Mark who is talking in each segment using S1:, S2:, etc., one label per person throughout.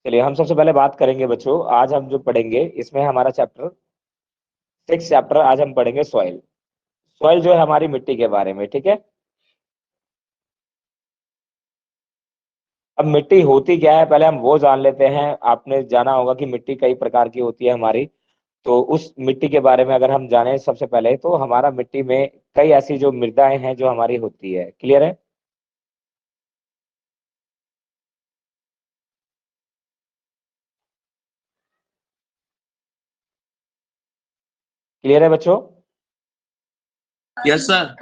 S1: चलिए हम सबसे पहले बात करेंगे बच्चों। आज हम जो पढ़ेंगे इसमें हमारा चैप्टर 6 चैप्टर आज हम पढ़ेंगे सॉइल। सॉइल जो है हमारी मिट्टी के बारे में, ठीक है। अब मिट्टी होती क्या है पहले हम वो जान लेते हैं। आपने जाना होगा कि मिट्टी कई प्रकार की होती है हमारी। तो उस मिट्टी के बारे में अगर हम जाने सबसे पहले, तो हमारा मिट्टी में कई ऐसी जो मृदाएं हैं जो हमारी होती है। क्लियर है? क्लियर है बच्चों?
S2: Yes sir.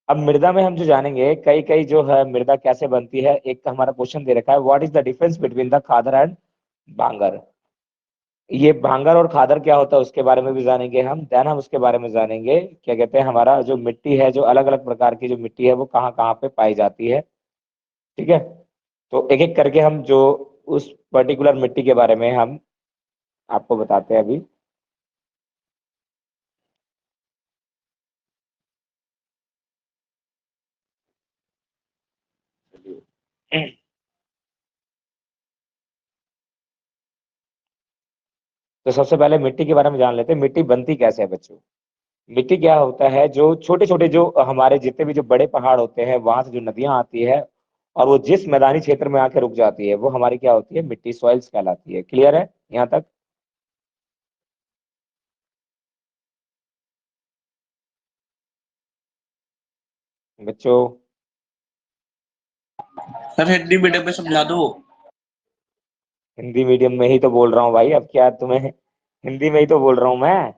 S1: अब मृदा में हम जो जानेंगे कई कई जो है मृदा कैसे बनती है। एक हमारा क्वेश्चन दे रखा है, what is the difference between the Khadar and bangar. ये भांगर और खादर क्या होता है उसके बारे में भी जानेंगे हम। देन हम उसके बारे में जानेंगे क्या कहते हैं, हमारा जो मिट्टी है, जो अलग अलग प्रकार की जो मिट्टी है वो कहाँ कहाँ पे पाई जाती है। ठीक है। तो एक एक करके हम जो उस पर्टिकुलर मिट्टी के बारे में हम आपको बताते हैं अभी। तो सबसे पहले मिट्टी के बारे में जान लेते हैं, मिट्टी बनती कैसे है बच्चों। मिट्टी क्या होता है, जो छोटे छोटे जो हमारे जितने भी जो बड़े पहाड़ होते हैं वहां से जो नदियां आती है और वो जिस मैदानी क्षेत्र में आके रुक जाती है वो हमारी क्या होती है, मिट्टी, सॉइल्स कहलाती है। क्लियर है यहाँ तक? बच्चों,
S2: सर हिंदी मीडियम में समझा दो।
S1: हिंदी मीडियम में ही तो बोल रहा हूँ भाई, अब क्या तुम्हें, हिंदी में ही तो बोल रहा हूँ मैं।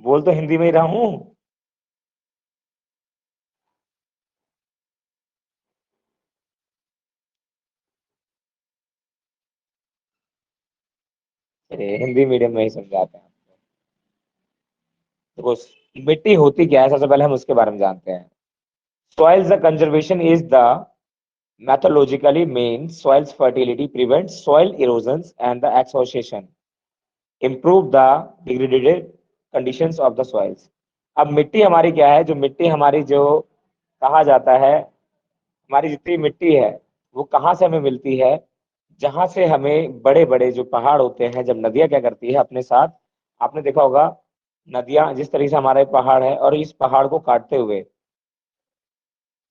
S1: बोल तो हिंदी में ही रहा हूँ। अरे हिंदी मीडियम में ही समझाते हैं। देखो, मिट्टी होती क्या है सबसे पहले हम उसके बारे में जानते हैं। Soils the conservation is the methodologically means soil's fertility, prevents soil erosions and the exhaustion, improve the degraded conditions of the soils। अब मिट्टी हमारी क्या है, जो मिट्टी हमारी जो कहा जाता है, हमारी जितनी मिट्टी है वो कहाँ से हमें मिलती है, जहां से हमें बड़े बड़े जो पहाड़ होते हैं, जब नदियां क्या करती है अपने साथ, आपने देखा होगा नदियां जिस तरीके से हमारे पहाड़ है और इस पहाड़ को काटते हुए,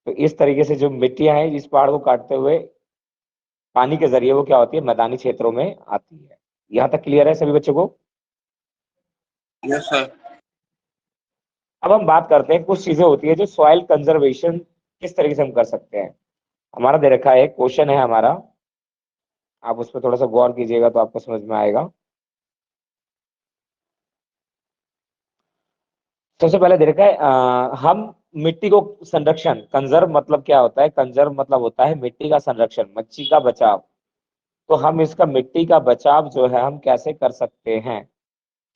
S1: तो इस तरीके से जो मिट्टियां हैं इस पहाड़ को काटते हुए पानी के जरिए वो क्या होती है, मैदानी क्षेत्रों में आती है। यहाँ तक क्लियर है सभी बच्चों को?
S2: Yes sir.
S1: अब हम बात करते हैं, कुछ चीजें होती है जो सॉइल कंजर्वेशन किस तरीके से हम कर सकते हैं। हमारा दे रखा है, एक क्वेश्चन है हमारा, आप उस पर थोड़ा सा गौर कीजिएगा तो आपको समझ में आएगा। सबसे पहले दे रखा है हम मिट्टी को संरक्षण, कंजर्व मतलब क्या होता है, कंजर्व मतलब होता है मिट्टी का संरक्षण, मिट्टी का बचाव। तो हम इसका मिट्टी का बचाव जो है हम कैसे कर सकते हैं।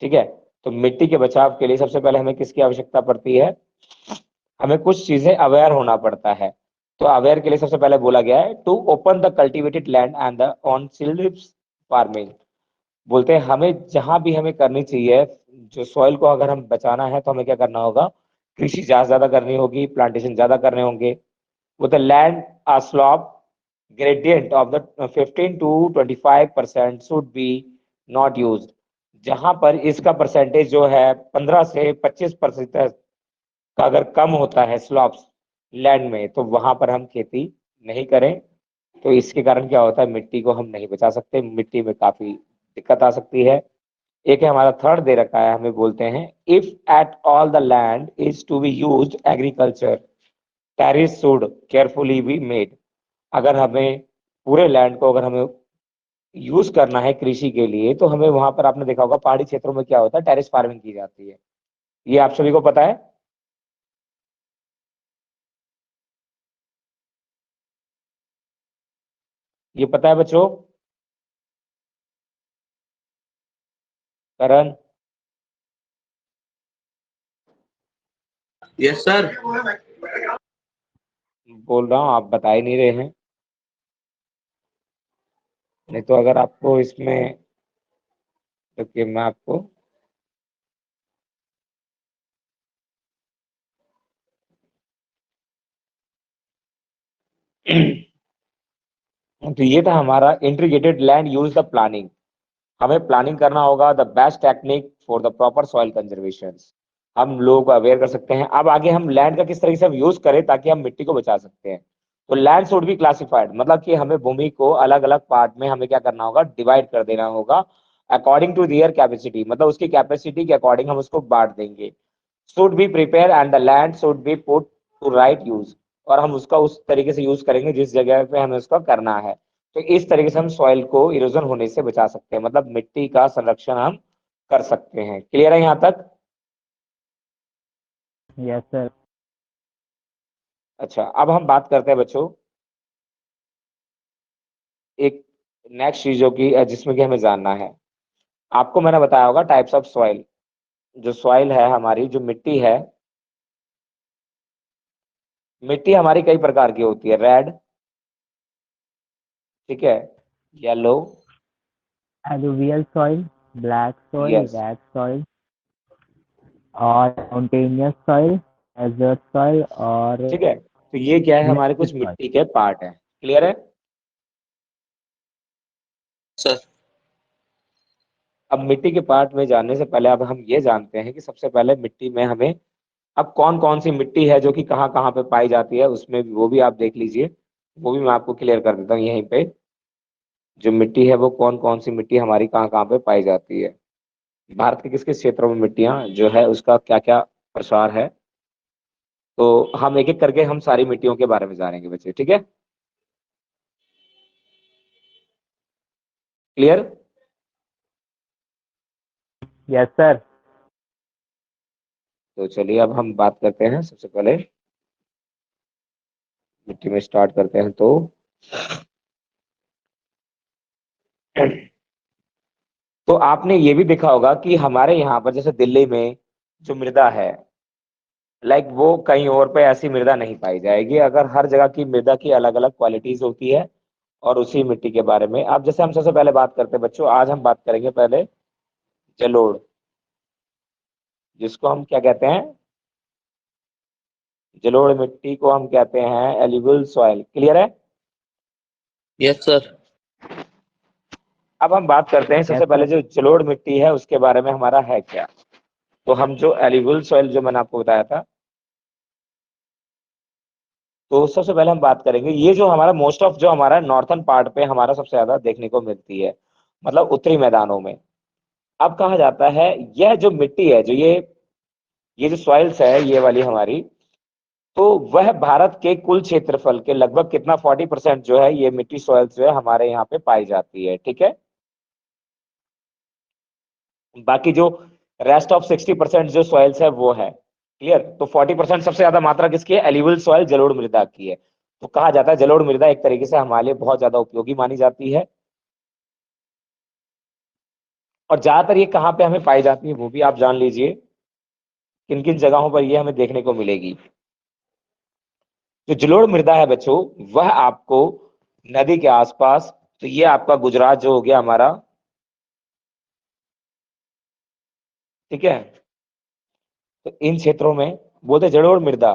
S1: ठीक है। तो मिट्टी के बचाव के लिए सबसे पहले हमें किसकी आवश्यकता पड़ती है, हमें कुछ चीजें अवेयर होना पड़ता है। तो अवेयर के लिए सबसे पहले बोला गया है to open the cultivated land and the on सिल्व्स फार्मिंग। बोलते हैं हमें जहां भी हमें करनी चाहिए, जो सॉइल को अगर हम बचाना है तो हमें क्या करना होगा, कृषि ज्यादा ज्यादा करनी होगी, प्लांटेशन ज्यादा करने होंगे। वो the land a slope gradient of the 15 to 25% should be not used। जहां पर इसका परसेंटेज जो है 15 से 25% का अगर कम होता है स्लॉप्स लैंड में, तो वहां पर हम खेती नहीं करें। तो इसके कारण क्या होता है, मिट्टी को हम नहीं बचा सकते, मिट्टी में काफी दिक्कत आ सकती है। एक है हमारा थर्ड दे रखा है, हमें बोलते हैं if at all the land is to be used agriculture, terrace should carefully be made. अगर हमें पूरे लैंड को अगर हमें यूज करना है कृषि के लिए, तो हमें वहां पर, आपने देखा होगा पहाड़ी क्षेत्रों में क्या होता है, टेरिस फार्मिंग की जाती है। ये आप सभी को पता है? ये पता है बच्चों? करण,
S2: यस सर।
S1: बोल रहा हूँ, आप बता ही नहीं रहे हैं। नहीं तो अगर आपको इसमें, तो कि मैं आपको तो ये था हमारा integrated land use the planning. हमें प्लानिंग करना होगा, the best technique for the proper soil conservation. हम लोगों को अवेयर कर सकते हैं। अब आगे हम लैंड का किस तरीके से हम यूज करें ताकि हम मिट्टी को बचा सकते हैं। तो लैंड शुड बी क्लासिफाइड, मतलब कि हमें भूमि को अलग अलग पार्ट में हमें क्या करना होगा, डिवाइड कर देना होगा अकॉर्डिंग टू दियर कैपेसिटी, मतलब उसकी कैपेसिटी के अकॉर्डिंग हम उसको बांट देंगे। Should be prepare and the land should be put to right use, और हम उसका उस तरीके से यूज करेंगे जिस जगह पे हमें उसका करना है। तो इस तरीके से हम सॉइल को इरोजन होने से बचा सकते हैं, मतलब मिट्टी का संरक्षण हम कर सकते हैं। क्लियर है यहाँ तक?
S3: Yes sir.
S1: अच्छा, अब हम बात करते हैं बच्चों एक नेक्स्ट चीजों की जिसमें कि हमें जानना है। आपको मैंने बताया होगा टाइप्स ऑफ सॉइल। जो सॉइल है हमारी, जो मिट्टी है, मिट्टी हमारी कई प्रकार की होती है। रेड, ठीक है, yellow,
S3: alluvial soil, black soil,
S1: yes,
S3: red soil और माउंटेनियस सॉइल, डेजर्ट सॉइल और
S1: ठीक है। तो ये क्या है, हमारे
S3: लिक्विड
S1: कुछ
S3: सॉइल।
S1: मिट्टी के पार्ट हैं। क्लियर है?
S2: सर।
S1: अब मिट्टी के पार्ट में जानने से पहले अब हम ये जानते हैं कि सबसे पहले मिट्टी में हमें अब कौन कौन सी मिट्टी है जो कि कहाँ कहाँ पे पाई जाती है, उसमें भी वो भी आप देख लीजिए। वो भी मैं आपको क्लियर कर देता हूँ यहीं पे। जो मिट्टी है वो कौन कौन सी मिट्टी हमारी कहाँ कहाँ पे पाई जाती है, भारत के किस किस क्षेत्रों में मिट्टियाँ जो है उसका क्या क्या प्रसार है। तो हम एक एक करके हम सारी मिट्टियों के बारे में जानेंगे बच्चे, ठीक है? क्लियर?
S3: Yes sir.
S1: तो चलिए अब हम बात करते हैं। सबसे पहले मिट्टी में स्टार्ट करते हैं। तो आपने ये भी देखा होगा कि हमारे यहाँ पर जैसे दिल्ली में जो मृदा है, लाइक वो कहीं और पे ऐसी मृदा नहीं पाई जाएगी। अगर हर जगह की मृदा की अलग अलग क्वालिटीज होती है। और उसी मिट्टी के बारे में अब जैसे हम सबसे पहले बात करते हैं बच्चों, आज हम बात करेंगे पहले जलोढ़, जिसको हम क्या कहते हैं, जलोढ़ मिट्टी को हम कहते हैं एल्यूवियल सॉइल। क्लियर है?
S2: Yes sir.
S1: अब हम बात करते हैं
S3: यस
S1: सबसे पहले
S3: सर।
S1: जो जलोढ़ मिट्टी है उसके बारे में हमारा है क्या। तो हम जो एल्यूवियल सॉइल जो मैंने आपको बताया था, तो सबसे पहले हम बात करेंगे ये जो हमारा मोस्ट ऑफ जो हमारा नॉर्थन पार्ट पे हमारा सबसे ज्यादा देखने को मिलती है, मतलब उत्तरी मैदानों में। अब कहा जाता है यह जो मिट्टी है, जो ये जो सॉइल्स है ये वाली हमारी, तो वह भारत के कुल क्षेत्रफल के लगभग कितना 40% जो है ये मिट्टी सॉइल्स जो है हमारे यहाँ पे पाई जाती है, ठीक है। बाकी जो रेस्ट ऑफ 60% जो सॉइल्स है वो है। क्लियर? तो 40% सबसे ज्यादा मात्रा किसकी है, एल्यूवियल सॉइल जलोढ़ मृदा की है। तो कहा जाता है जलोढ़ मृदा एक तरीके से हमारे लिए बहुत ज्यादा उपयोगी मानी जाती है। और ज्यादातर ये कहाँ पे हमें पाई जाती है वो भी आप जान लीजिए, किन किन जगहों पर ये हमें देखने को मिलेगी। जो जलोढ़ मृदा है बच्चों, वह आपको नदी के आसपास, तो ये आपका गुजरात जो हो गया हमारा, ठीक है, तो इन क्षेत्रों में बोलते जलोढ़ मृदा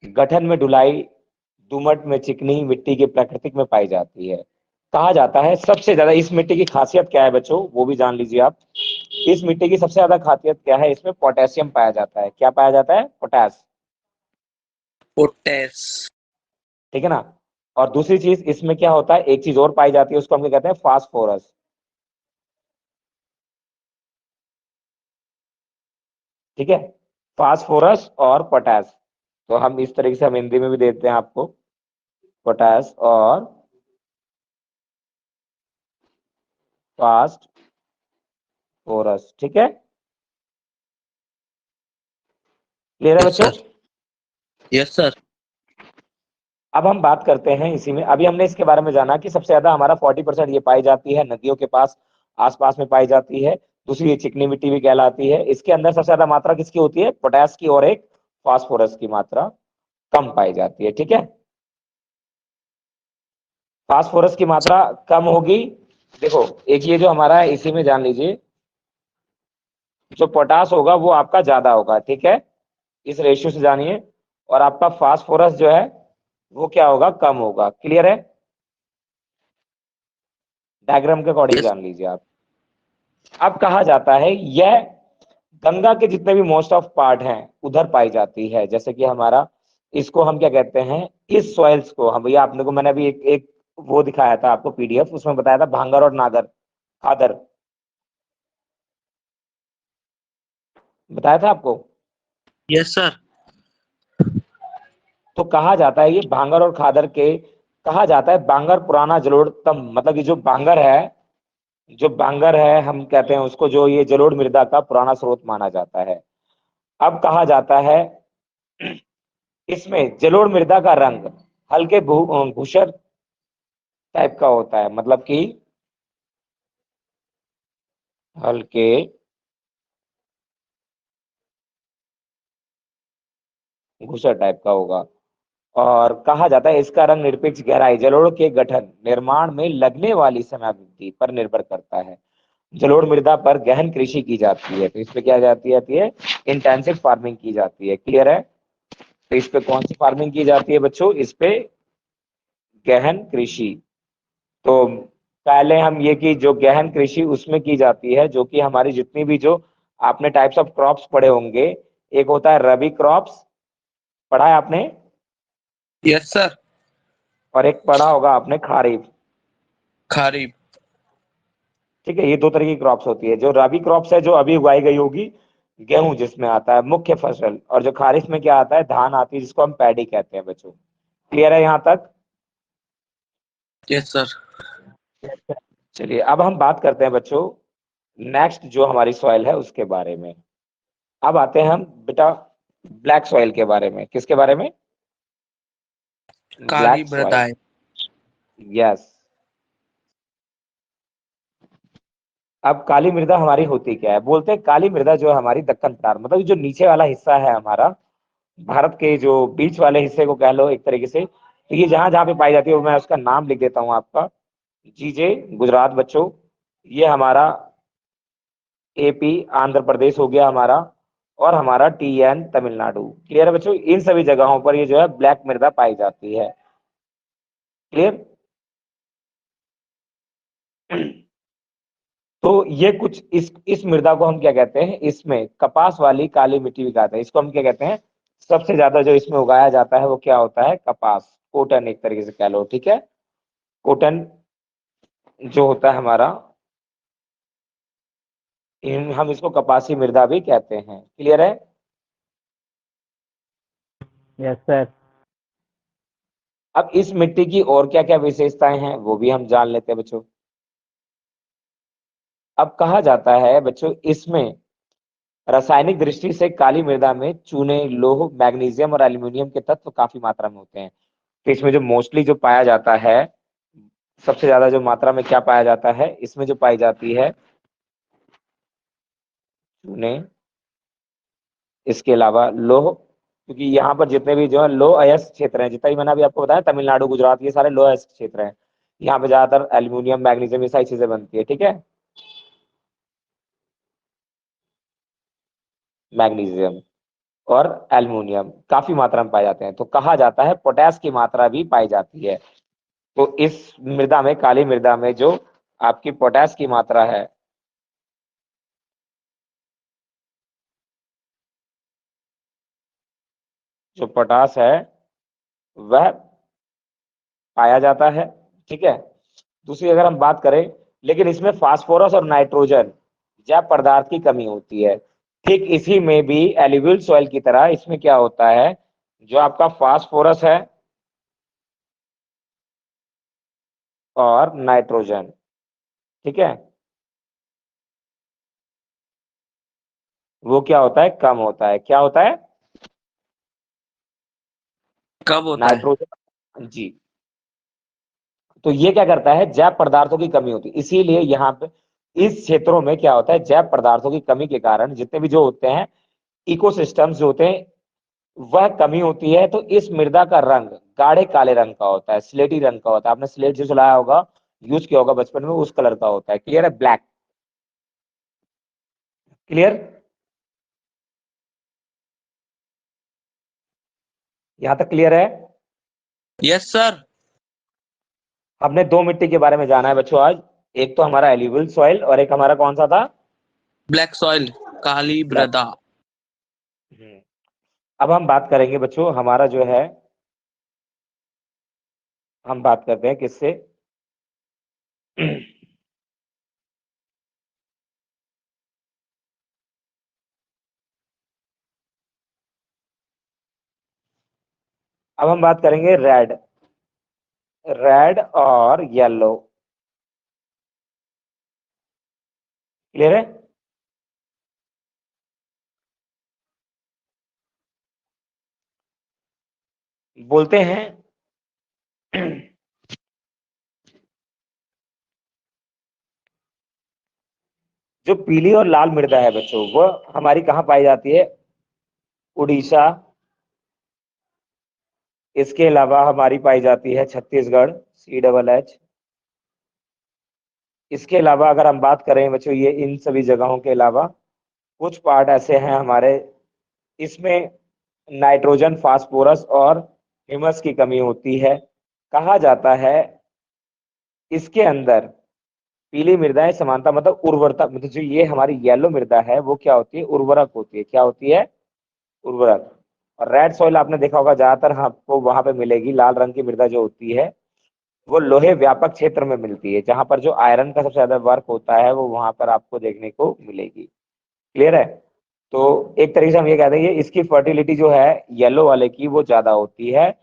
S1: गठन में ढुलाई, दोमट में चिकनी मिट्टी के प्राकृतिक में पाई जाती है। कहा जाता है सबसे ज्यादा इस मिट्टी की खासियत क्या है बच्चों, वो भी जान लीजिए आप। इस मिट्टी की सबसे ज्यादा खासियत क्या है, इसमें पोटेशियम पाया जाता है। क्या पाया जाता है? Potash,
S2: potash.
S1: ठीक है ना। और दूसरी चीज इसमें क्या होता है, एक चीज और पाई जाती है, उसको हम क्या कहते हैं, फास्फोरस, ठीक है। फास्फोरस और पोटेश, तो हम इस तरीके से हम हिंदी में भी देते हैं आपको, पोटेश और फास्फोरस, ठीक है। क्लियर है
S2: यस
S1: बच्चों?
S2: सर। Yes sir.
S1: अब हम बात करते हैं इसी में, अभी हमने इसके बारे में जाना कि सबसे ज्यादा हमारा 40% ये पाई जाती है नदियों के पास, आसपास में पाई जाती है। दूसरी ये चिकनी मिट्टी भी कहलाती है। इसके अंदर सबसे ज्यादा मात्रा किसकी होती है, पोटेश की, और एक फास्फोरस की मात्रा कम पाई जाती है, ठीक है। फास्फोरस की मात्रा कम होगी। देखो एक ये जो हमारा है इसी में जान लीजिए, जो पोटास होगा वो आपका ज्यादा होगा, ठीक है, इस रेशियो से जानिए। और आपका फास्फोरस जो है वो क्या होगा, कम होगा। क्लियर है? डायग्राम के अकॉर्डिंग
S2: Yes.
S1: जान लीजिए आप। अब कहा जाता है यह गंगा के जितने भी मोस्ट ऑफ पार्ट हैं उधर पाई जाती है, जैसे कि हमारा इसको हम क्या कहते हैं, इस सॉइल्स को हम, भैया आपने को मैंने अभी एक वो दिखाया था आपको पीडीएफ, उसमें बताया था भांगर और नागर खादर, बताया था आपको।
S2: Yes, sir.
S1: तो कहा जाता है ये भांगर और खादर के, कहा जाता है बांगर पुराना जलोढ़तम, मतलब ये जो बांगर है, जो बांगर है हम कहते हैं उसको, जो ये जलोढ़ मृदा का पुराना स्रोत माना जाता है। अब कहा जाता है इसमें जलोढ़ मृदा का रंग हल्के धूसर टाइप का होता है, मतलब कि हल्के धूसर टाइप का होगा। और कहा जाता है इसका रंग निरपेक्ष गहराई जलोढ़ के गठन निर्माण में लगने वाली समयावधि पर निर्भर करता है। जलोढ़ मृदा पर गहन कृषि की जाती है, तो इस पे क्या जाती है, इंटेंसिव फार्मिंग की जाती है। क्लियर है? तो इस पे कौन सी फार्मिंग की जाती है बच्चों? इस पे गहन कृषि। तो पहले हम ये कि जो गहन कृषि उसमें की जाती है, जो कि हमारी जितनी भी जो आपने टाइप्स ऑफ क्रॉप्स पढ़े होंगे, एक होता है रबी क्रॉप्स, पढ़ा है आपने,
S2: Yes, sir.
S1: और एक पढ़ा होगा आपने खरीफ।
S2: Kharif.
S1: ठीक है, ये दो तरह की क्रॉप्स होती है। जो रबी क्रॉप्स है जो अभी उगाई गई होगी, गेहूं जिसमें आता है मुख्य फसल, और जो खरीफ में क्या आता है, धान आती है जिसको हम पैडी कहते हैं बच्चों। क्लियर है यहाँ तक?
S2: Yes, sir.
S1: चलिए अब हम बात करते हैं बच्चों नेक्स्ट जो हमारी सॉइल है उसके बारे में। अब आते हैं हम बेटा ब्लैक सॉइल के बारे में। किसके बारे में?
S2: काली
S1: ब्लैक सॉइल।
S2: मृदाएं।
S1: यस। अब काली मृदा हमारी होती क्या है? बोलते हैं काली मृदा जो है हमारी दक्कन पठार, मतलब जो नीचे वाला हिस्सा है हमारा भारत के, जो बीच वाले हिस्से को कह लो एक तरीके से, तो ये जहां जहां पे पाई जाती है वो मैं उसका नाम लिख देता हूँ आपका। जीजे गुजरात बच्चों, ये हमारा एपी आंध्र प्रदेश हो गया हमारा, और हमारा टीएन तमिलनाडु। क्लियर है बच्चों? इन सभी जगहों पर ये जो है ब्लैक मृदा पाई जाती है। क्लियर? तो ये कुछ इस मृदा को हम क्या कहते हैं, इसमें कपास वाली काली मिट्टी भी कहते हैं। इसको हम क्या कहते हैं, सबसे ज्यादा जो इसमें उगाया जाता है वो क्या होता है, कपास, कॉटन एक तरीके से कह लो। ठीक है, कॉटन जो होता है हमारा, हम इसको कपासी मृदा भी कहते हैं। क्लियर है?
S3: Yes sir.
S1: अब इस मिट्टी की और क्या क्या विशेषताएं हैं वो भी हम जान लेते हैं बच्चों। अब कहा जाता है बच्चों इसमें रासायनिक दृष्टि से काली मृदा में चूने, लौह, मैग्नीशियम और एल्यूमिनियम के तत्व काफी मात्रा में होते हैं। तो इसमें जो मोस्टली जो पाया जाता है, सबसे ज्यादा जो मात्रा में क्या पाया जाता है, इसमें जो पाई जाती है चूने, इसके अलावा लौह, क्योंकि यहाँ पर जितने भी जो है लो अयस्क क्षेत्र हैं, जितना भी मैंने अभी आपको बताया, तमिलनाडु गुजरात ये सारे लो अयस्क क्षेत्र हैं। यहाँ पे ज्यादातर एल्यूमिनियम, मैग्नीशियम ये सारी चीजें बनती है। ठीक है, मैग्नीशियम और एल्युमिनियम काफी मात्रा में पाए जाते हैं। तो कहा जाता है पोटेश की मात्रा भी पाई जाती है। तो इस मृदा में, काली मृदा में जो आपकी पोटेश की मात्रा है, जो पोटास है वह पाया जाता है। ठीक है, दूसरी अगर हम बात करें, लेकिन इसमें फास्फोरस और नाइट्रोजन जैव पदार्थ की कमी होती है। ठीक इसी में भी एल्यूवियल सॉइल की तरह इसमें क्या होता है, जो आपका फास्फोरस है और नाइट्रोजन, ठीक है, वो क्या होता है, कम होता है। क्या होता है?
S2: कब होता है?
S1: नाइट्रोजन, जी। तो ये क्या करता है, जैव पदार्थों की कमी होती है, इसीलिए यहाँ पे इस क्षेत्रों में क्या होता है, जैव पदार्थों की कमी के कारण जितने भी जो होते हैं इकोसिस्टम्स जो होते हैं वह कमी होती है। तो इस मृदा का रंग गाढ़े काले रंग का होता है, स्लेटी रंग का होता है। आपने स्लेट जो चलाया होगा, यूज किया होगा बचपन में, उस कलर का होता है। क्लियर है? ब्लैक। क्लियर? यहां तक क्लियर है?
S2: Yes sir.
S1: हमने दो मिट्टी के बारे में जाना है बच्चों आज। एक तो हमारा एल्यूवियल सॉइल और एक हमारा कौन सा था?
S2: ब्लैक सॉइल, काली मृदा।
S1: अब हम बात करेंगे बच्चों, हमारा जो है, हम बात करते हैं किससे? अब हम बात करेंगे रेड और येलो। क्लियर है? बोलते हैं जो पीली और लाल मृदा है बच्चों, वो हमारी कहाँ पाई जाती है? उड़ीसा। इसके अलावा हमारी पाई जाती है छत्तीसगढ़, CHH। इसके अलावा अगर हम बात करें बच्चों, ये इन सभी जगहों के अलावा कुछ पार्ट ऐसे हैं हमारे, इसमें नाइट्रोजन, फास्फोरस और ह्यूमस की कमी होती है। कहा जाता है इसके अंदर पीली मृदाएं समानता मतलब उर्वरता, मतलब जो ये हमारी येलो मृदा है वो क्या होती है? उर्वरक होती है। क्या होती है? उर्वरक। और रेड सॉइल आपने देखा होगा, ज्यादातर आपको वहां पे मिलेगी। लाल रंग की मृदा जो होती है वो लोहे व्यापक क्षेत्र में मिलती है, जहां पर जो आयरन का सबसे ज्यादा वर्क होता है वो वहां पर आपको देखने को मिलेगी। क्लियर है? तो एक तरीके से हम ये कहते हैं इसकी फर्टिलिटी जो है येलो वाले की वो ज्यादा होती है,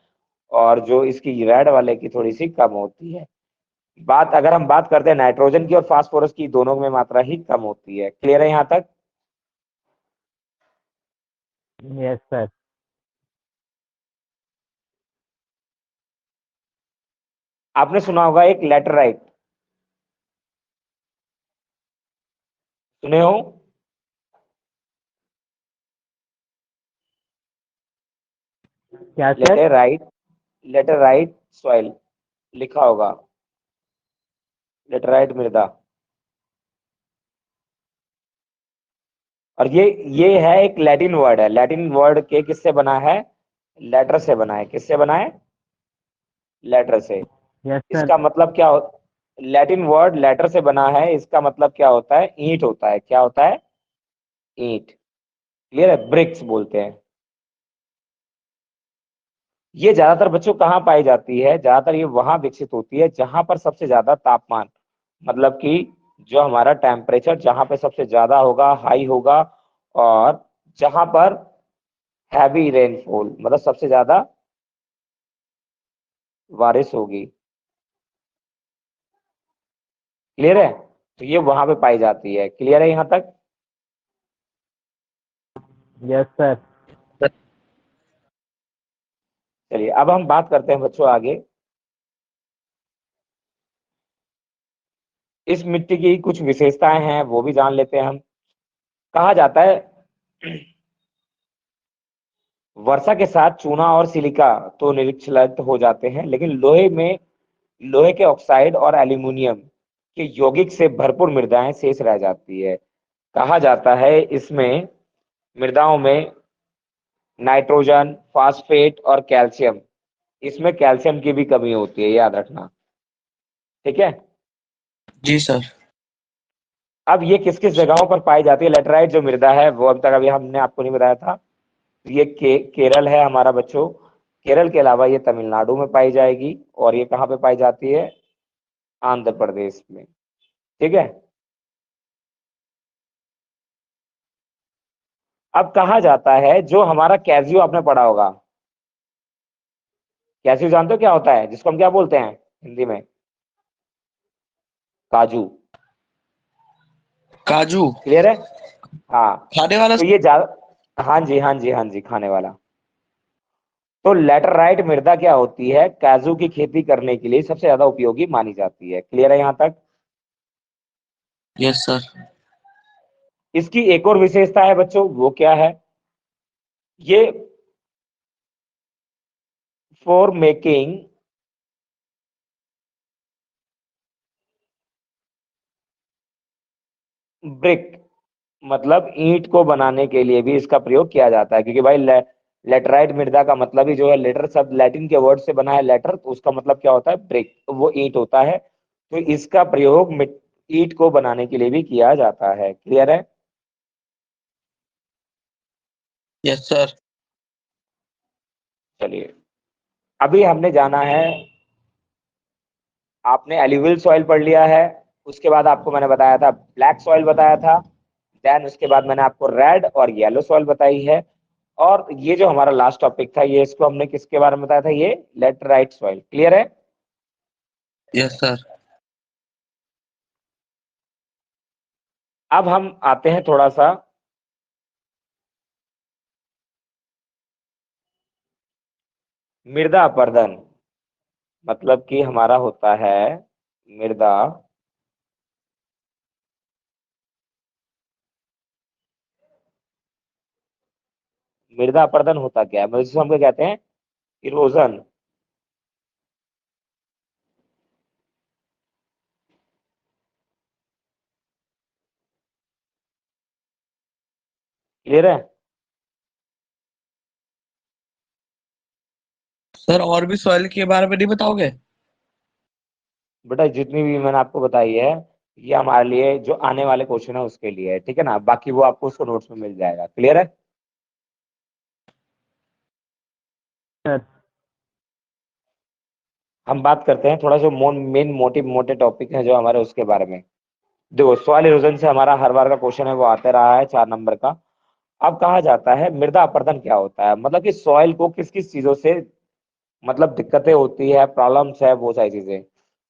S1: और जो इसकी रेड वाले की थोड़ी सी कम होती है। बात अगर हम बात करते हैं नाइट्रोजन की और फास्फोरस की, दोनों में मात्रा ही कम होती है। क्लियर है यहाँ तक?
S3: Yes sir.
S1: आपने सुना होगा एक लेटराइट, सुने हो?
S3: क्या सर?
S1: लेटराइट सॉइल लिखा होगा, लेटराइट मृदा। और ये है एक लैटिन वर्ड है, लैटिन वर्ड के किससे बना है? लेटर से बना है। किससे बना है? लेटर से।
S3: Yes sir.
S1: इसका मतलब क्या हो? लैटिन वर्ड लेटर से बना है, इसका मतलब क्या होता है? ईंट होता है। क्या होता है? ईंट। क्लियर है? ब्रिक्स बोलते हैं। ये ज्यादातर बच्चों कहाँ पाई जाती है? ज्यादातर ये वहां विकसित होती है जहां पर सबसे ज्यादा तापमान, मतलब कि जो हमारा टेम्परेचर जहां पे सबसे ज्यादा होगा, हाई होगा, और जहां पर हैवी रेनफॉल मतलब सबसे ज्यादा बारिश होगी। क्लियर है? तो ये वहां पे पाई जाती है। क्लियर है यहाँ तक?
S3: Yes sir.
S1: चलिए अब हम बात करते हैं बच्चों आगे, इस मिट्टी की कुछ विशेषताएं हैं वो भी जान लेते हैं हम। कहा जाता है वर्षा के साथ चूना और सिलिका तो निरक्षलित हो जाते हैं, लेकिन लोहे के ऑक्साइड और एल्यूमिनियम के यौगिक से भरपूर मृदाएं शेष रह जाती है। कहा जाता है इसमें मृदाओं में नाइट्रोजन, फास्फेट और कैल्शियम, इसमें कैल्शियम की भी कमी होती है, याद रखना। ठीक है?
S2: जी सर।
S1: अब ये किस किस जगहों पर पाई जाती है लेटराइट जो मृदा है, वो अब तक अभी हमने आपको नहीं बताया था। ये केरल है हमारा बच्चों। केरल के अलावा ये तमिलनाडु में पाई जाएगी, और ये कहाँ पे पाई जाती है? आंध्र प्रदेश में। ठीक है? अब कहा जाता है जो हमारा कैजियो आपने पढ़ा होगा, कैजियो जानते हो क्या होता है? जिसको हम क्या बोलते हैं हिंदी में? काजू।
S2: काजू
S1: क्लियर है? हाँ।
S2: खाने वाला।
S1: तो ये ज्यादा, हाँ जी हाँ जी हाँ जी, खाने वाला। तो लेटराइट मृदा क्या होती है? काजू की खेती करने के लिए सबसे ज्यादा उपयोगी मानी जाती है। क्लियर है यहाँ तक?
S2: Yes sir.
S1: इसकी एक और विशेषता है बच्चों, वो क्या है? ये फॉर मेकिंग ब्रिक, मतलब ईंट को बनाने के लिए भी इसका प्रयोग किया जाता है, क्योंकि भाई लेटराइट मृदा का मतलब ही जो है, लेटर शब्द लैटिन के वर्ड से बना है लेटर, तो उसका मतलब क्या होता है? ब्रिक, तो वो ईंट होता है। तो इसका प्रयोग ईंट को बनाने के लिए भी किया जाता है। क्लियर है?
S2: Yes sir.
S1: चलिए, अभी हमने जाना है, आपने एल्यूवियल सॉइल पढ़ लिया है, उसके बाद आपको मैंने बताया था ब्लैक सॉइल बताया था, देन उसके बाद मैंने आपको रेड और येलो सॉइल बताई है, और ये जो हमारा लास्ट टॉपिक था, ये इसको हमने किसके बारे में बताया था, ये लेटराइट सॉइल। क्लियर है?
S2: Yes sir.
S1: अब हम आते हैं थोड़ा सा मृदा अपरदन, मतलब कि हमारा होता है मृदा मृदा अपरदन होता क्या है, मतलब जिसको हम क्या कहते हैं, इरोजन। क्लियर है?
S2: सर और भी सॉइल के बारे में नहीं बताओगे?
S1: बेटा जितनी भी मैंने आपको बताई है, ये हमारे लिए जो आने वाले क्वेश्चन है उसके लिए है, ठीक है ना, बाकी वो आपको उसको नोट्स में मिल जाएगा। क्लियर है?
S3: सर।
S1: हम बात करते हैं थोड़ा जो मेन मोटे टॉपिक है जो हमारे, उसके बारे में। देखो, सॉइल इरोजन से हमारा हर बार का क्वेश्चन है वो आते रहा है 4 नंबर का। अब कहा जाता है मृदा अपरदन क्या होता है, मतलब कि सॉइल को किस किस चीजों से मतलब दिक्कतें होती है, प्रॉब्लम्स है, वो सारी चीजें।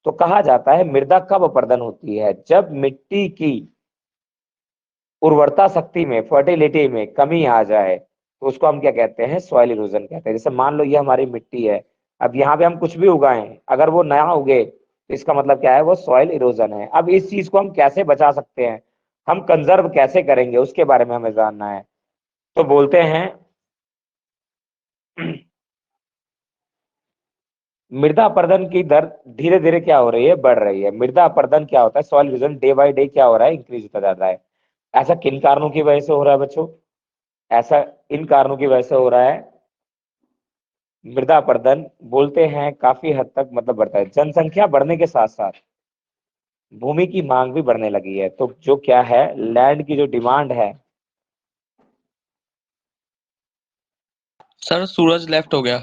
S1: तो कहा जाता है मृदा कब अपरदन होती है, जब मिट्टी की उर्वरता शक्ति में, फर्टिलिटी में कमी आ जाए, तो उसको हम क्या कहते हैं, सॉइल इरोजन कहते हैं। जैसे मान लो ये हमारी मिट्टी है, अब यहाँ पे हम कुछ भी उगाएं, अगर वो नया उगे तो इसका मतलब क्या है, वो सॉइल इरोजन है। अब इस चीज को हम कैसे बचा सकते हैं, हम कंजर्व कैसे करेंगे, उसके बारे में हमें जानना है। तो बोलते हैं मृदा अपरदन की दर धीरे धीरे क्या हो रही है, बढ़ रही है। मृदा अपरदन क्या होता है, soil erosion day by day क्या हो रहा है, इंक्रीज होता जा रहा है। ऐसा किन कारणों की वजह से हो रहा है बच्चों, ऐसा इन कारणों की वजह से हो रहा है मृदा अपरदन, बोलते हैं काफी हद तक मतलब बढ़ता है, जनसंख्या बढ़ने के साथ साथ भूमि की मांग भी बढ़ने लगी है। तो जो क्या है, लैंड की जो डिमांड है।
S2: सर सूरज लेफ्ट हो गया।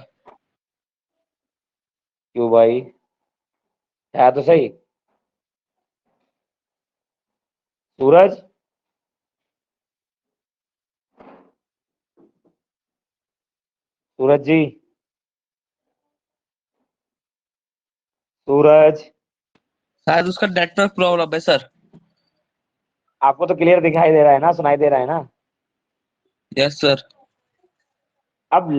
S1: क्यों भाई, है तो सही सूरज। सूरज जी, सूरज,
S2: शायद उसका नेटवर्क प्रॉब्लम है सर।
S1: आपको तो क्लियर दिखाई दे रहा है ना, सुनाई दे रहा है ना।
S2: Yes sir.
S1: अब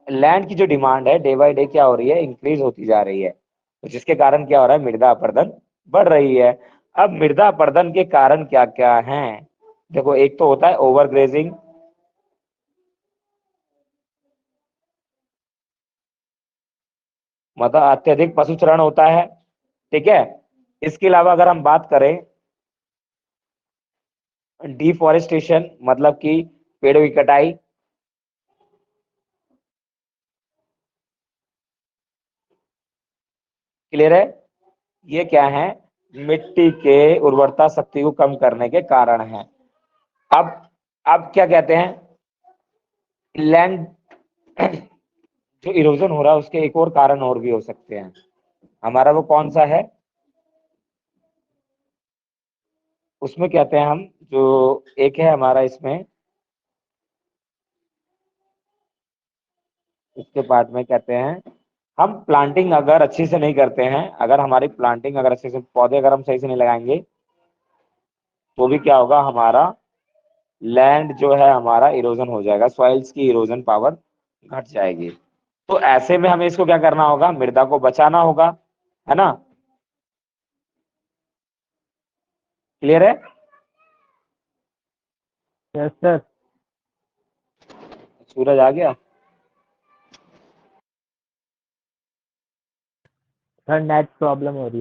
S1: लैंड की जो डिमांड है डे बाय डे क्या हो रही है, इंक्रीज होती जा रही है, तो जिसके कारण क्या हो रहा है, मृदा अपरदन बढ़ रही है। अब मृदा अपरदन के कारण क्या क्या हैं, देखो एक तो होता है ओवर ग्रेजिंग, मतलब अत्यधिक पशुचरण होता है, ठीक है। इसके अलावा अगर हम बात करें डिफॉरेस्टेशन, मतलब कि पेड़ों की कटाई, क्लियर है, ये क्या है, मिट्टी के उर्वरता शक्ति को कम करने के कारण है। अब अब क्या कहते हैं, लैंड जो इरोजन हो रहा है उसके एक और कारण और भी हो सकते हैं, हमारा वो कौन सा है, उसमें कहते हैं हम, जो एक है हमारा इसमें, इसके पार्ट में कहते हैं, हम प्लांटिंग अगर अच्छी से नहीं करते हैं, अगर हमारी प्लांटिंग अगर अच्छे से, पौधे अगर हम सही से नहीं लगाएंगे, तो भी क्या होगा, हमारा लैंड जो है हमारा इरोजन हो जाएगा, सॉइल्स की इरोजन पावर घट जाएगी। तो ऐसे में हमें इसको क्या करना होगा, मृदा को बचाना होगा, है ना। क्लियर है?
S3: Yes sir.
S1: सूरज आ गया?
S3: सर नेट प्रॉब्लम हो रही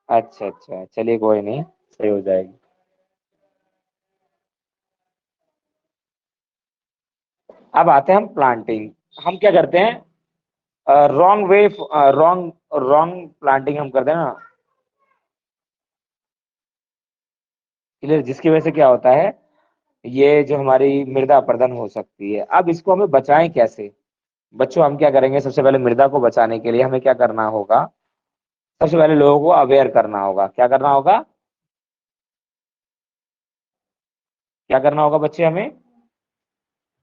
S1: अच्छा अच्छा, चलिए कोई नहीं, सही हो जाएगी। अब आते हैं हम प्लांटिंग, हम क्या करते हैं, wrong way, wrong wrong planting हम कर दें ना, क्लियर, जिसकी वजह से क्या होता है, ये जो हमारी मृदा अपरदन हो सकती है। अब इसको हमें बचाएं कैसे? बच्चों हम क्या करेंगे, सबसे पहले मृदा को बचाने के लिए हमें क्या करना होगा, सबसे पहले लोगों को अवेयर करना होगा। क्या करना होगा, क्या करना होगा बच्चे हमें?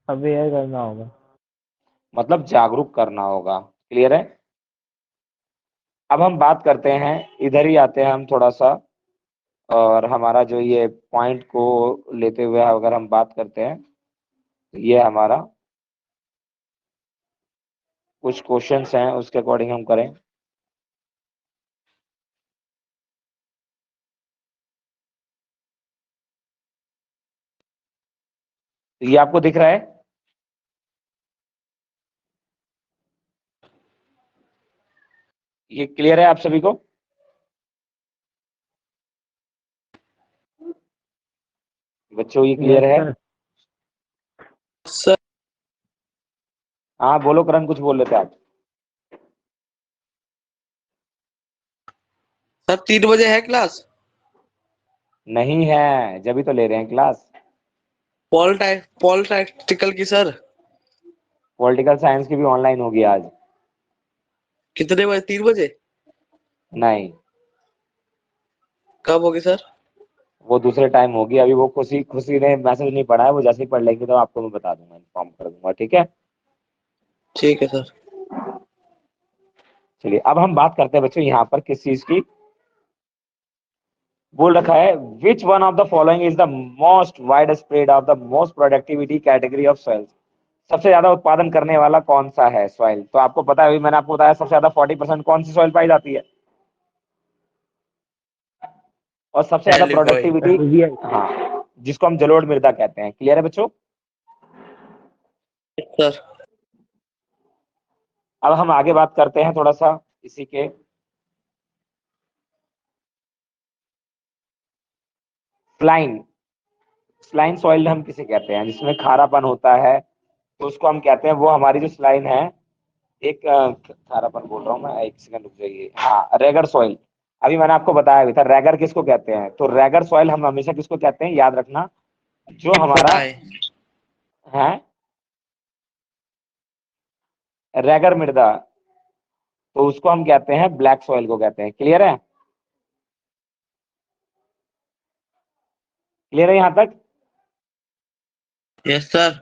S3: अवेयर करना होगा।
S1: मतलब जागरूक करना होगा, क्लियर है। अब हम बात करते हैं, इधर ही आते हैं हम थोड़ा सा, और हमारा जो ये पॉइंट को लेते हुए अगर हम बात करते हैं, तो ये हमारा कुछ क्वेश्चंस हैं, उसके अकॉर्डिंग हम करें। तो ये आपको दिख रहा है, ये क्लियर है आप सभी को? बच्चों ये क्लियर
S3: यस
S1: है?
S3: सर।
S2: सर
S1: हाँ बोलो करण, कुछ बोल रहे थे आप।
S2: सर 3 बजे है क्लास?
S1: नहीं है, जब भी तो ले रहे हैं क्लास।
S2: पॉल टैक्टिकल की सर।
S1: पॉलिटिकल साइंस की भी ऑनलाइन होगी आज।
S2: कितने बजे? 3 बजे?
S1: नहीं,
S2: कब होगी सर?
S1: वो दूसरे टाइम होगी। अभी वो खुशी खुशी ने मैसेज नहीं पढ़ा है, वो जैसे ही पढ़ लेंगे तो आपको मैं बता दूंगा, इन्फॉर्म कर दूंगा, ठीक है।
S2: ठीक है सर।
S1: चलिए अब हम बात करते हैं बच्चों यहाँ पर किस चीज की। बोल रखा है which one of the following is the most wide spread of the most productivity category of soil. सबसे ज्यादा उत्पादन करने वाला कौन सा है सॉइल? तो आपको पता है, अभी मैंने आपको बताया सबसे ज्यादा 40% कौन सी सॉइल पाई जाती है, और सबसे ज्यादा
S2: एलुवियल।
S1: प्रोडक्टिविटी,
S3: अल्लुवियल।
S1: हाँ, जिसको हम जलोढ़ मृदा कहते हैं। क्लियर है बच्चों?
S2: सर
S1: अब हम आगे बात करते हैं थोड़ा सा इसी के। स्लाइन, स्लाइन सॉइल हम किसे कहते हैं, जिसमें खारापन होता है, तो उसको हम कहते हैं, वो हमारी जो स्लाइन है, एक खारापन बोल रहा हूँ मैं, एक सेकंड रुक जाइए, हाँ रेगर सॉइल। अभी मैंने आपको बताया भी था रेगर किसको कहते हैं, तो रेगर सॉइल हम हमेशा किसको कहते हैं, याद रखना, जो हमारा
S2: पता है।
S1: है रेगर मृदा, तो उसको हम कहते हैं ब्लैक सॉइल को कहते हैं। क्लियर है? क्लियर है यहाँ तक?
S2: Yes sir.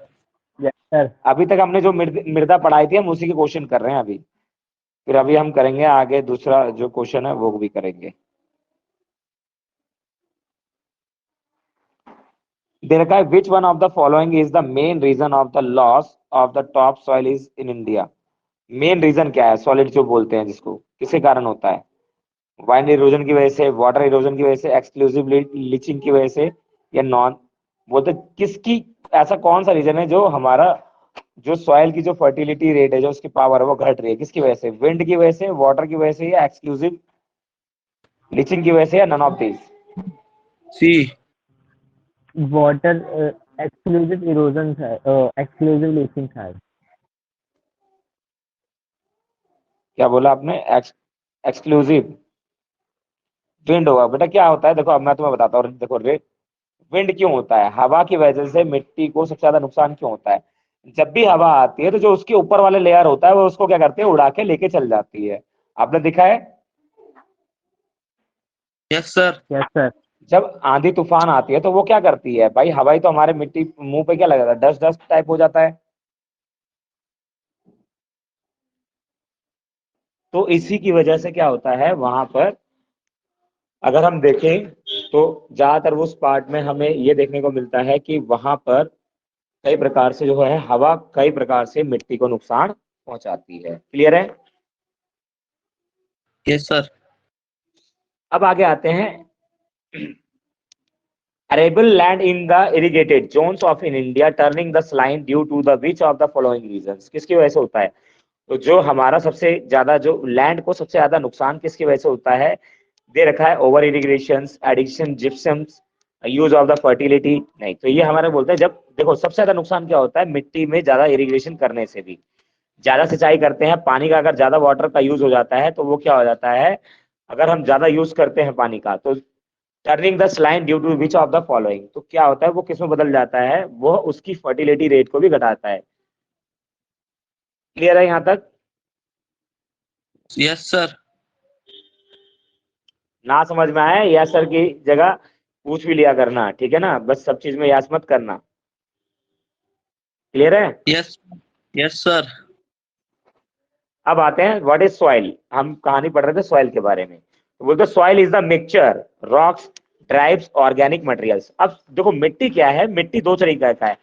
S3: Yes sir.
S1: अभी तक हमने जो मृदा पढ़ाई थी हम उसी के क्वेश्चन कर रहे हैं अभी, फिर अभी हम करेंगे आगे दूसरा जो क्वेश्चन है वो भी करेंगे। दे रखा है which one of the following is the main reason of the loss of the top soil is in India. Main reason क्या है, सॉलिड जो बोलते हैं जिसको, किसके कारण होता है? वाइन इरोजन की वजह से, वाटर इरोजन की वजह से, एक्सक्लूसिव लीचिंग की वजह से, या नॉन, बोलते किसकी, ऐसा कौन सा रीजन है जो हमारा जो सॉइल की जो फर्टिलिटी रेट है, जो उसकी पावर है वो घट रही है, किसकी वजह से? विंड की वजह से, वाटर की वजह से, या एक्सक्लूसिव लीचिंग की वजह से, या none of these?
S2: C.
S3: Water exclusive erosion है, एक्सक्लूसिव लीचिंग है।
S1: क्या बोला आपने? एक्सक्लूसिव विंड होगा बेटा। क्या होता है देखो, अब मैं तुम्हें बताता हूँ, देखो विंड क्यों होता है, हवा की वजह से मिट्टी को सबसे ज्यादा नुकसान क्यों होता है? जब भी हवा आती है तो जो उसके ऊपर वाले लेयर होता है वो उसको क्या करते हैं, उड़ा के लेके चल जाती है। आपने देखा है?
S2: Yes sir.
S3: Yes sir.
S1: जब आंधी तूफान आती है तो वो क्या करती है भाई, हवाई तो हमारे मिट्टी मुंह पे क्या लगा, डस्ट डस्ट टाइप हो जाता है। तो इसी की वजह से क्या होता है वहां पर, अगर हम देखें तो ज्यादातर उस पार्ट में हमें ये देखने को मिलता है कि वहां पर कई प्रकार से जो है हवा कई प्रकार से मिट्टी को नुकसान पहुंचाती है। क्लियर है?
S2: Yes sir.
S1: अब आगे आते हैं, arable land in the irrigated zones of in India turning the saline due to the which of the following reasons। किसकी वजह से होता है? तो जो हमारा सबसे ज्यादा जो लैंड को सबसे ज्यादा नुकसान किसकी वजह से होता है, दे रखा है over irrigation, addiction, gypsums, use of the fertility. नहीं, तो ये हमारे बोलते हैं, जब देखो सबसे ज्यादा नुकसान क्या होता है मिट्टी में ज्यादा इरिगेशन करने से भी, ज्यादा सिंचाई करते हैं पानी का, अगर ज्यादा वाटर का यूज हो जाता है तो वो क्या हो जाता है, अगर हम ज्यादा यूज करते हैं पानी का तो turning the saline due to which of the following, तो क्या होता है वो किस में बदल जाता है, वो उसकी फर्टिलिटी रेट को भी घटाता है। क्लियर है यहाँ तक?
S2: Yes sir.
S1: ना समझ में आया यस सर की जगह पूछ भी लिया करना, ठीक है ना, बस सब चीज में यस मत करना। क्लियर है?
S2: यस। Yes sir.
S1: अब आते हैं व्हाट इज सॉइल। हम कहानी पढ़ रहे थे सॉइल के बारे में, तो बोलते soil is the mixture rocks drives organic materials. अब देखो मिट्टी क्या है, मिट्टी दो तरीके का है।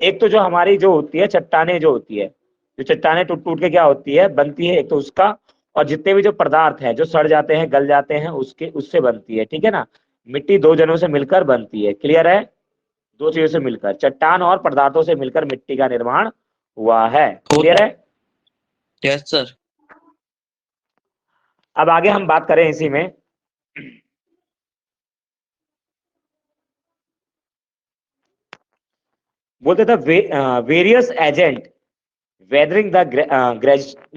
S1: एक तो जो हमारी जो होती है चट्टाने जो होती है, जो चट्टाने टूट टूट के क्या होती है बनती है, एक तो उसका, और जितने भी जो पदार्थ है जो सड़ जाते हैं गल जाते हैं उसके उससे बनती है, ठीक है ना। मिट्टी दो जनों से मिलकर बनती है, क्लियर है? दो चीजों से मिलकर, चट्टान और पदार्थों से मिलकर मिट्टी का निर्माण हुआ है, क्लियर है?
S2: Yes sir.
S1: अब आगे हम बात करें इसी में, बोलते थे various agent weathering the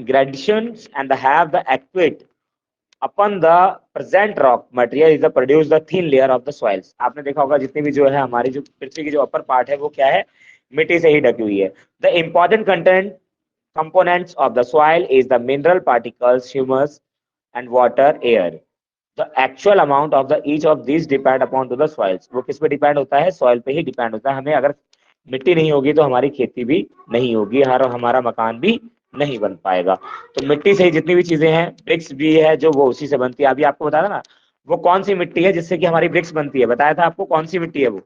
S1: gradations and have the effect upon the present rock material is the produce the thin layer of the soils। आपने देखा होगा जितनी भी जो है हमारी जो पृथ्वी की जो अपर पार्ट है वो क्या है, मिट्टी से ही ढकी हुई है। The important content components of the soil is the mineral particles, humus and water, air। the actual amount of the each of these depend upon to the soils। वो किस पे डिपेंड होता है, सॉइल पे ही डिपेंड होता है। हमें अगर मिट्टी नहीं होगी तो हमारी खेती भी नहीं होगी, हमारा मकान भी नहीं बन पाएगा। तो मिट्टी से ही जितनी भी चीजें हैं, ब्रिक्स भी है जो वो उसी से बनती है। अभी आपको बताया ना वो कौन सी मिट्टी है जिससे कि हमारी ब्रिक्स बनती है, बताया था आपको कौन सी मिट्टी है वो,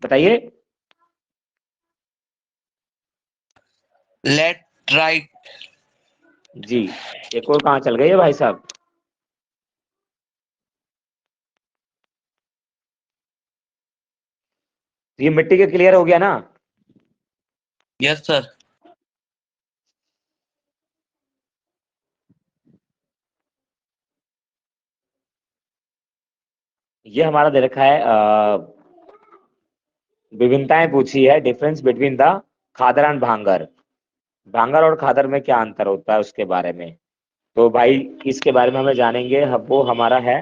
S1: बताइए।
S2: लेटराइट।
S1: जी, एक और कहाँ चल गए भाई साहब? ये मिट्टी के क्लियर हो गया ना?
S2: Yes sir.
S1: ये हमारा दे रखा है विभिन्नताएं पूछी है, difference between the Khadar and Bhangar. Bhangar और खादर में क्या अंतर होता है उसके बारे में, तो भाई इसके बारे में हमें जानेंगे। वो हमारा है,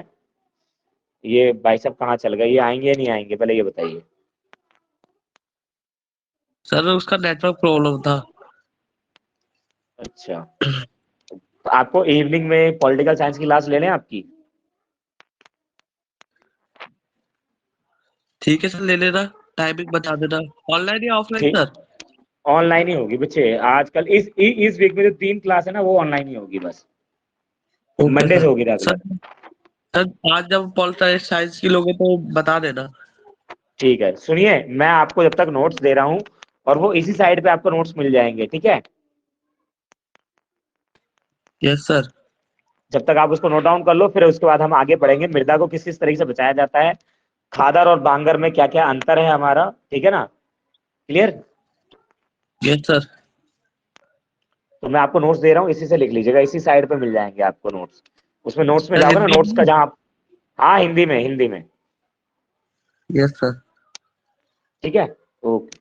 S1: ये भाई साहब कहाँ चल गए, ये आएंगे या नहीं आएंगे पहले ये बताइए।
S2: सर उसका नेटवर्क प्रॉब्लम था।
S1: अच्छा, तो आपको इवनिंग में पॉलिटिकल साइंस की क्लास ले लें आपकी?
S2: ठीक है सर, ले लेना। टाइमिंग बता देना। ऑनलाइन या ऑफलाइन
S1: ठीक,
S2: सर?
S1: ऑनलाइन ही होगी बच्चे आजकल। इस वीक में जो 3 क्लास है ना वो ऑनलाइन ही होगी बस,
S2: ओके
S1: मंडे से
S2: सर।
S1: होगी
S2: सर
S1: रेगुलर।
S2: सर आज जब पॉलिटिकल साइंस की लोगे तो बता देना।
S1: ठीक है, सुनिए मैं आपको जब तक नोट्स दे रहा हूँ और वो इसी साइड पे आपको नोट्स मिल जाएंगे, ठीक है।
S2: Yes sir.
S1: जब तक आप उसको नोट डाउन कर लो, फिर उसके बाद हम आगे बढ़ेंगे मृदा को किस किस तरीके से बचाया जाता है, खादर और बांगर में क्या क्या अंतर है हमारा, ठीक है ना। क्लियर?
S2: Yes sir.
S1: तो मैं आपको नोट्स दे रहा हूँ, इसी से लिख लीजिएगा, इसी साइड पे मिल जाएंगे आपको नोट्स। उसमें नोट्स में
S2: सर
S1: जाओगे ना,
S2: हिंदी
S1: नोट्स का
S2: में?
S1: जहाँ हाँ हिंदी में, हिंदी में,
S2: यस सर।
S1: ठीक है। ओके,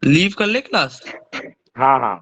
S2: लीव कर ले क्लास?
S1: हाँ हाँ।